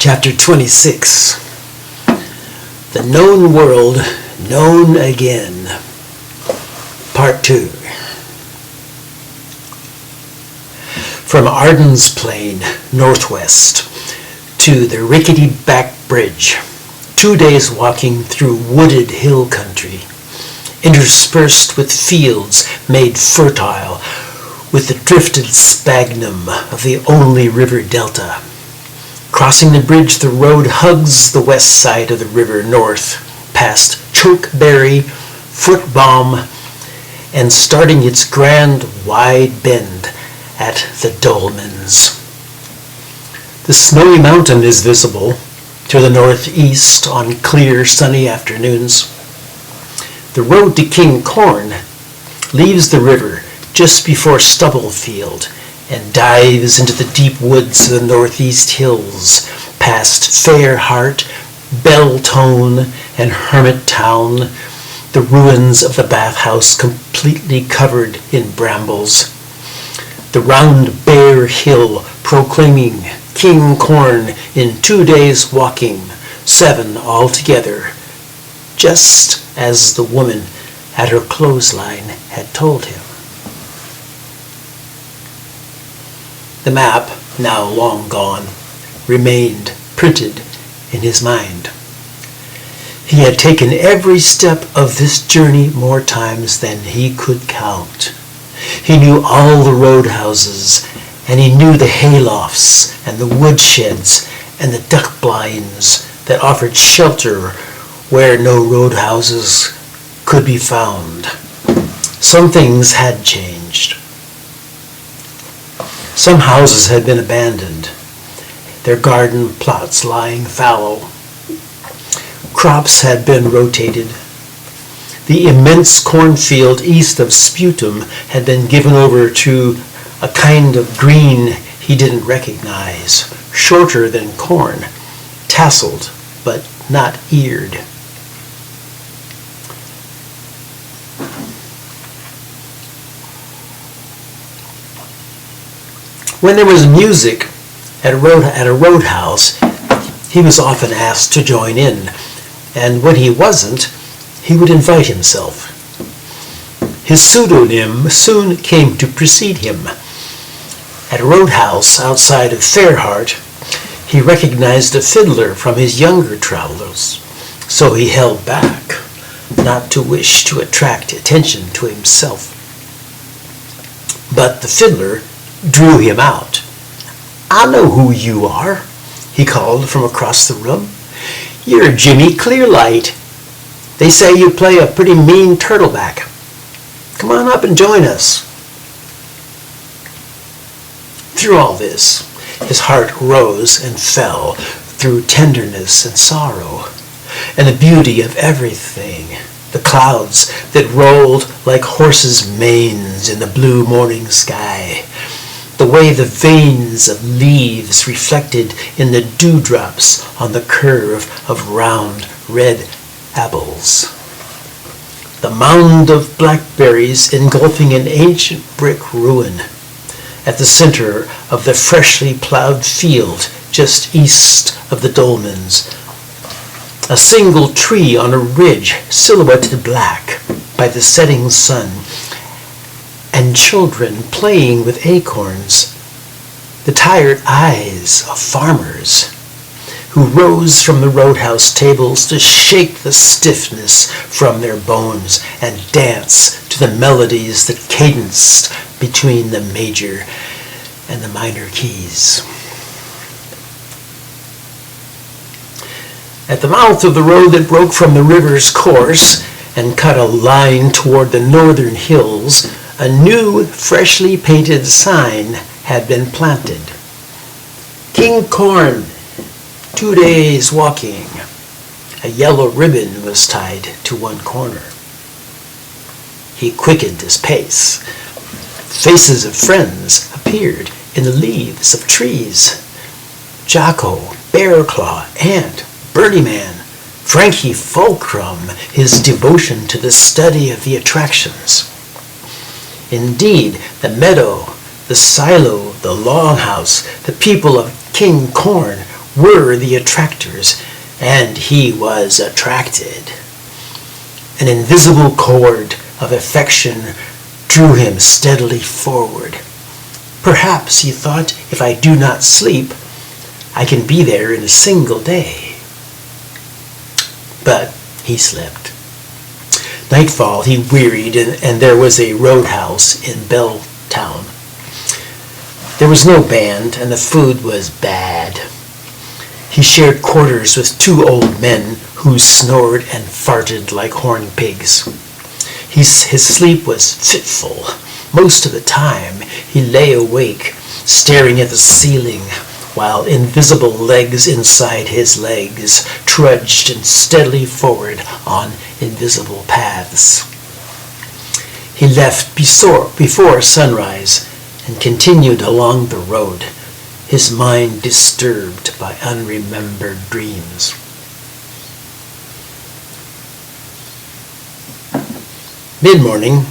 Chapter 26. The Known World, Known Again. Part 2. From Arden's Plain, northwest, to the rickety back bridge, 2 days walking through wooded hill country, interspersed with fields made fertile with the drifted sphagnum of the only river delta. Crossing the bridge, the road hugs the west side of the river north, past Chokeberry, Footbalm, and starting its grand wide bend at the Dolmens. The snowy mountain is visible to the northeast on clear sunny afternoons. The road to King Corn leaves the river just before Stubblefield and dives into the deep woods of the northeast hills, past Fairheart, Beltone, and Hermit Town, the ruins of the bathhouse completely covered in brambles. The round bare hill proclaiming King Corn in 2 days walking, 7 altogether, just as the woman at her clothesline had told him. The map, now long gone, remained printed in his mind. He had taken every step of this journey more times than he could count. He knew all the roadhouses, and he knew the haylofts and the woodsheds and the duck blinds that offered shelter where no roadhouses could be found. Some things had changed. Some houses had been abandoned, their garden plots lying fallow. Crops had been rotated. The immense cornfield east of Sputum had been given over to a kind of green he didn't recognize, shorter than corn, tasseled but not eared. When there was music at a roadhouse, he was often asked to join in, and when he wasn't, he would invite himself. His pseudonym soon came to precede him. At a roadhouse outside of Fairheart, he recognized a fiddler from his younger travels, so he held back, not to wish to attract attention to himself. But the fiddler drew him out. "I know who you are," he called from across the room. "You're Jimmy Clearlight. They say you play a pretty mean turtleback. Come on up and join us." Through all this, his heart rose and fell through tenderness and sorrow, and the beauty of everything, the clouds that rolled like horses' manes in the blue morning sky, the way the veins of leaves reflected in the dewdrops on the curve of round red apples. The mound of blackberries engulfing an ancient brick ruin at the center of the freshly plowed field just east of the Dolmens. A single tree on a ridge silhouetted black by the setting sun, and children playing with acorns, the tired eyes of farmers who rose from the roadhouse tables to shake the stiffness from their bones and dance to the melodies that cadenced between the major and the minor keys. At the mouth of the road that broke from the river's course and cut a line toward the northern hills, a new, freshly painted sign had been planted. King Corn, 2 days walking. A yellow ribbon was tied to one corner. He quickened his pace. Faces of friends appeared in the leaves of trees. Jocko, Bearclaw, Ant, Bernie Man, Frankie Fulcrum, his devotion to the study of the attractions. Indeed, the meadow, the silo, the longhouse, the people of King Corn were the attractors, and he was attracted. An invisible cord of affection drew him steadily forward. Perhaps, he thought, if I do not sleep, I can be there in a single day. But he slept. Nightfall, he wearied, and there was a roadhouse in Belltown. There was no band, and the food was bad. He shared quarters with two old men who snored and farted like horned pigs. His sleep was fitful. Most of the time, he lay awake, staring at the ceiling, while invisible legs inside his legs trudged steadily forward on invisible paths. He left before sunrise and continued along the road, his mind disturbed by unremembered dreams. Mid-morning,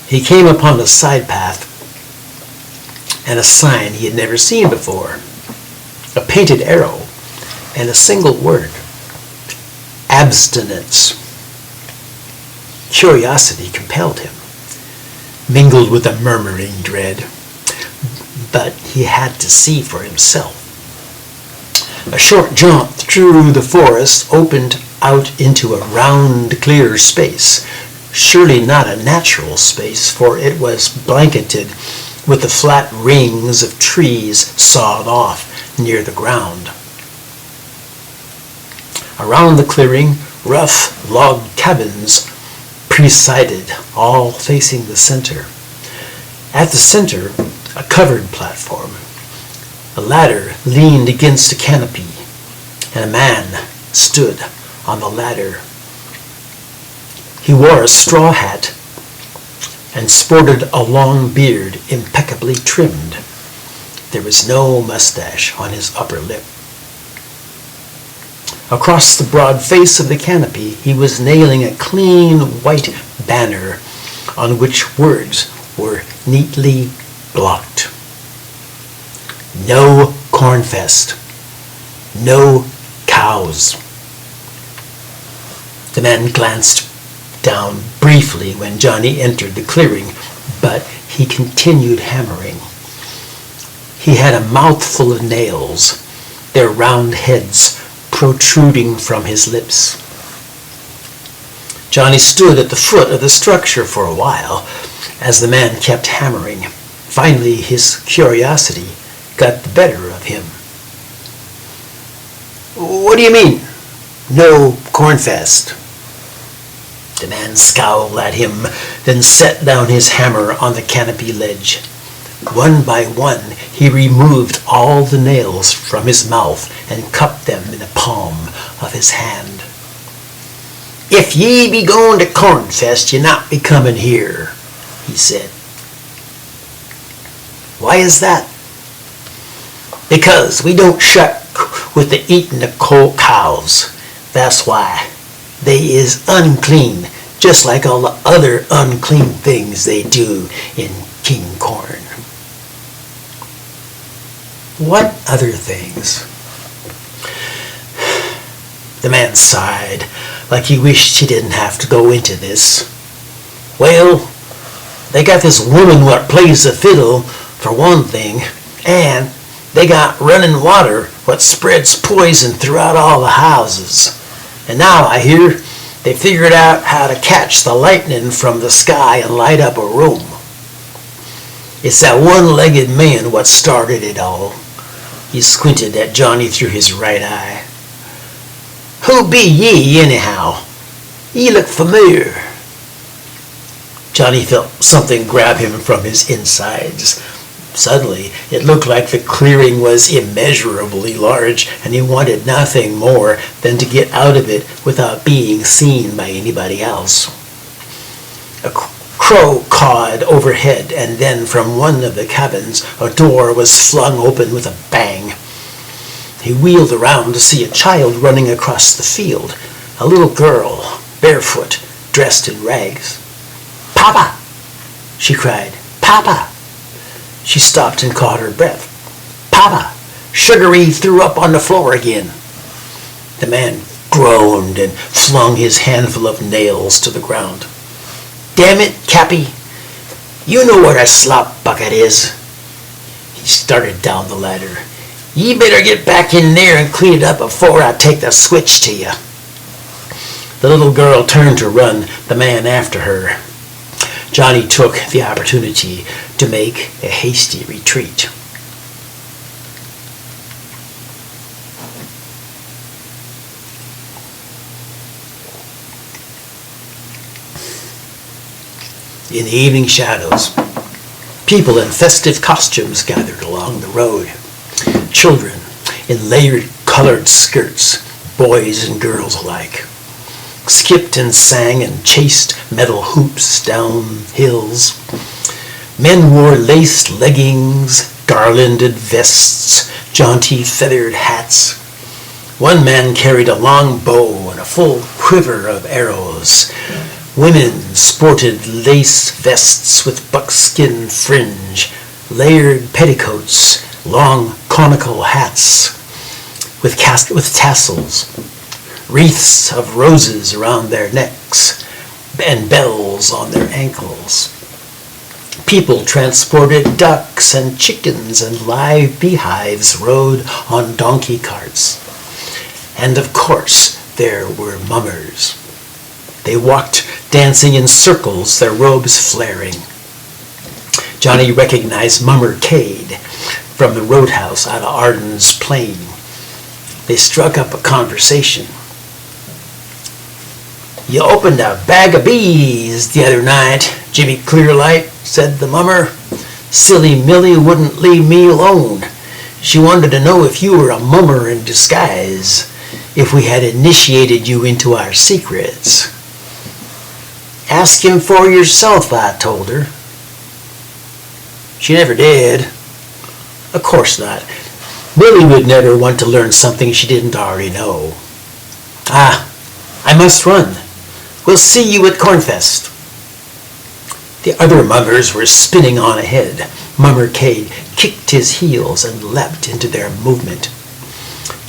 he came upon a side path and a sign he had never seen before, a painted arrow and a single word: abstinence. Curiosity compelled him, mingled with a murmuring dread, but he had to see for himself. A short jaunt through the forest opened out into a round, clear space, surely not a natural space, for it was blanketed with the flat rings of trees sawed off near the ground. Around the clearing, rough log cabins presided, all facing the center. At the center, a covered platform. A ladder leaned against a canopy, and a man stood on the ladder. He wore a straw hat and sported a long beard impeccably trimmed. There was no mustache on his upper lip. Across the broad face of the canopy, he was nailing a clean white banner on which words were neatly blocked. No Cornfest. No cows. The man glanced down briefly when Johnny entered the clearing, but he continued hammering. He had a mouthful of nails, their round heads protruding from his lips. Johnny stood at the foot of the structure for a while as the man kept hammering. Finally, his curiosity got the better of him. "What do you mean, no Cornfest?" The man scowled at him, then set down his hammer on the canopy ledge. One by one, he removed all the nails from his mouth and cupped them in the palm of his hand. "If ye be going to Cornfest, ye not be coming here," he said. "Why is that?" "Because we don't shuck with the eating of cows. That's why. They is unclean, just like all the other unclean things they do in King Corn." "What other things?" The man sighed, like he wished he didn't have to go into this. "Well, they got this woman what plays the fiddle, for one thing, and they got running water what spreads poison throughout all the houses. And now I hear they figured out how to catch the lightning from the sky and light up a room. It's that one-legged man what started it all." He squinted at Johnny through his right eye. "Who be ye, anyhow? Ye look familiar." Johnny felt something grab him from his insides. Suddenly, it looked like the clearing was immeasurably large, and he wanted nothing more than to get out of it without being seen by anybody else. A crow cawed overhead, and then from one of the cabins, a door was flung open with a bang. He wheeled around to see a child running across the field, a little girl, barefoot, dressed in rags. "Papa!" she cried. "Papa!" She stopped and caught her breath. "Papa!" Sugary threw up on the floor again. The man groaned and flung his handful of nails to the ground. "Damn it, Cappy! You know where a slop bucket is." He started down the ladder. "You better get back in there and clean it up before I take the switch to you." The little girl turned to run, the man after her. Johnny took the opportunity to make a hasty retreat. In the evening shadows, people in festive costumes gathered along the road. Children in layered colored skirts, boys and girls alike, skipped and sang and chased metal hoops down hills. Men wore lace leggings, garlanded vests, jaunty feathered hats. One man carried a long bow and a full quiver of arrows. Women sported lace vests with buckskin fringe, layered petticoats, long conical hats with tassels, wreaths of roses around their necks, and bells on their ankles. People transported ducks and chickens and live beehives rode on donkey carts. And of course, there were mummers. They walked dancing in circles, their robes flaring. Johnny recognized Mummer Cade from the roadhouse out of Arden's Plain. They struck up a conversation. "You opened a bag of bees the other night, Jimmy Clearlight," said the mummer. "Silly Millie wouldn't leave me alone. She wanted to know if you were a mummer in disguise, if we had initiated you into our secrets." "Ask him for yourself," I told her. She never did. Of course not. Millie would never want to learn something she didn't already know. I must run. We'll see you at Cornfest." The other mummers were spinning on ahead. Mummer Cade kicked his heels and leapt into their movement.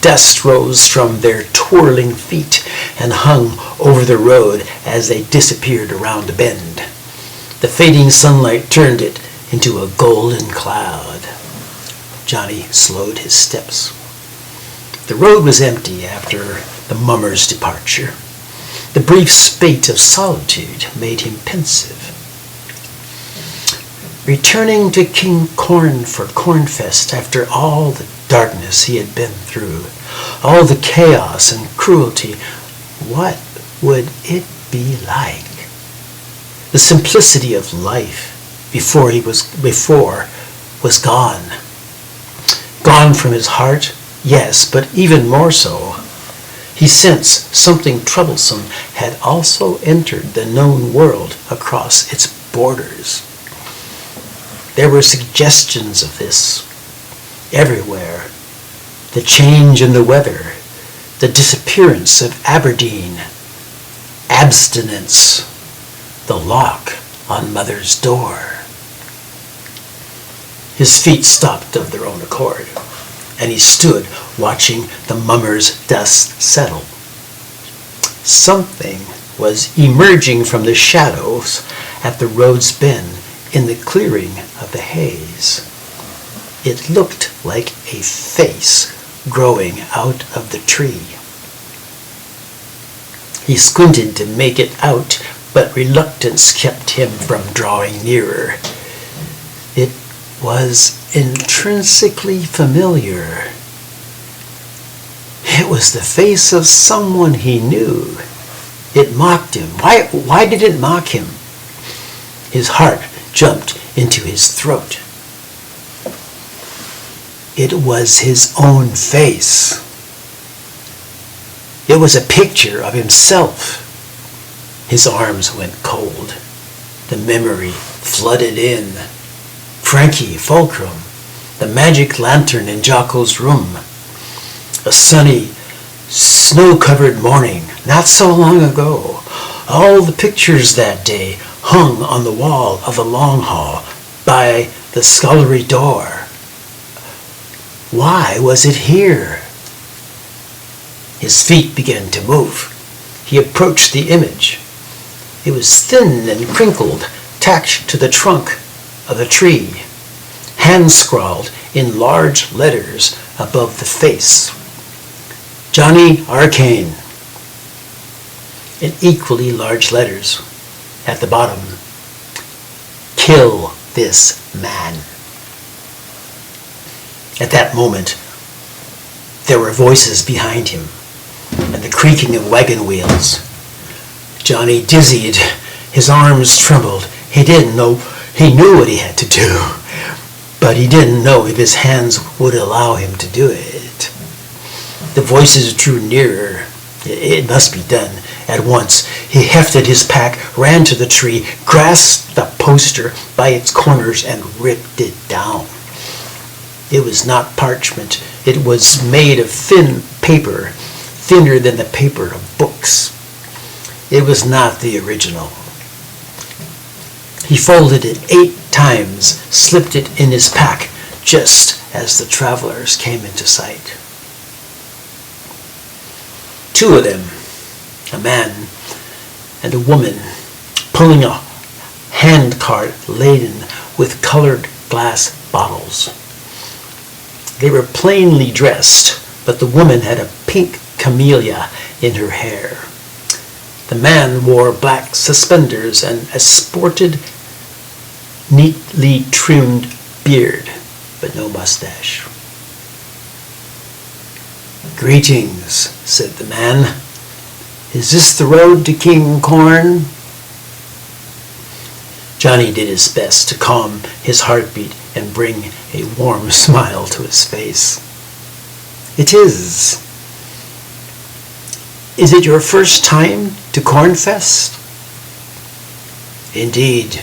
Dust rose from their twirling feet and hung over the road as they disappeared around a bend. The fading sunlight turned it into a golden cloud. Johnny slowed his steps. The road was empty after the mummer's departure. The brief spate of solitude made him pensive. Returning to King Corn for Cornfest after all the darkness he had been through, all the chaos and cruelty, what would it be like? The simplicity of life before was gone. Gone from his heart, yes, but even more so. He sensed something troublesome had also entered the known world across its borders. There were suggestions of this everywhere. The change in the weather, the disappearance of Aberdeen, abstinence, the lock on Mother's door. His feet stopped of their own accord, and he stood watching the mummer's dust settle. Something was emerging from the shadows at the road's bend in the clearing of the haze. It looked like a face growing out of the tree. He squinted to make it out, but reluctance kept him from drawing nearer. It was intrinsically familiar. It was the face of someone he knew. It mocked him. Why did it mock him? His heart jumped into his throat. It was his own face. It was a picture of himself. His arms went cold. The memory flooded in. Frankie Fulcrum, the magic lantern in Jocko's room. A sunny, snow-covered morning, not so long ago. All the pictures that day hung on the wall of the long hall by The scullery door. Why was it here? His feet began to move. He approached the image. It was thin and crinkled, tacked to the trunk of a tree, hand-scrawled in large letters above the face. Johnny Arcane. In equally large letters at the bottom. Kill this man. At that moment, there were voices behind him and the creaking of wagon wheels. Johnny dizzied. His arms trembled. He knew what he had to do, but he didn't know if his hands would allow him to do it. The voices drew nearer. It must be done at once. He hefted his pack, ran to the tree, grasped the poster by its corners, and ripped it down. It was not parchment. It was made of thin paper, thinner than the paper of books. It was not the original. He folded it 8 times, slipped it in his pack, just as the travelers came into sight. 2 of them, a man and a woman, pulling a hand cart laden with colored glass bottles. They were plainly dressed, but the woman had a pink camellia in her hair. The man wore black suspenders and a sported, neatly trimmed beard, but no mustache. "Greetings," said the man. "Is this the road to King Corn?" Johnny did his best to calm his heartbeat and bring a warm smile to his face. "It is. Is it your first time to Cornfest?" "Indeed.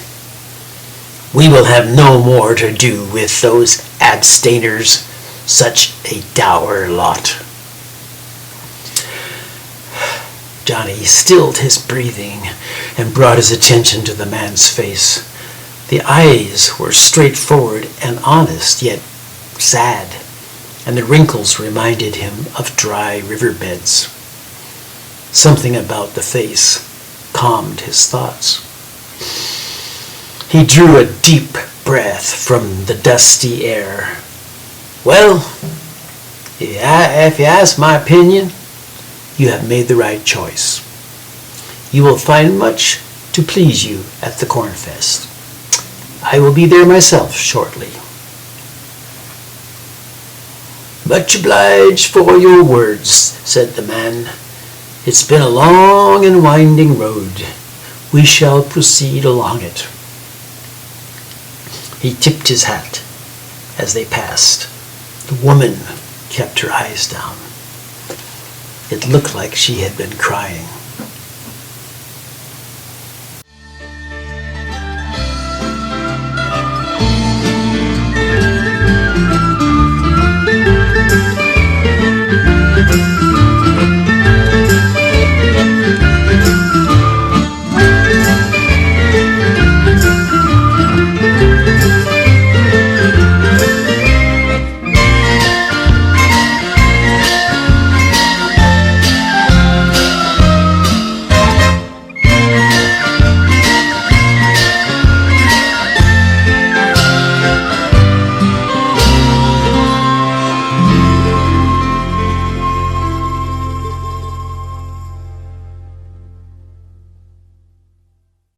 We will have no more to do with those abstainers, such a dour lot." Johnny stilled his breathing and brought his attention to the man's face. The eyes were straightforward and honest, yet sad, and the wrinkles reminded him of dry riverbeds. Something about the face calmed his thoughts. He drew a deep breath from the dusty air. "Well, if you ask my opinion, you have made the right choice. You will find much to please you at the Cornfest. I will be there myself shortly." "Much obliged for your words," said the man. "It's been a long and winding road. We shall proceed along it." He tipped his hat as they passed. The woman kept her eyes down. It looked like she had been crying.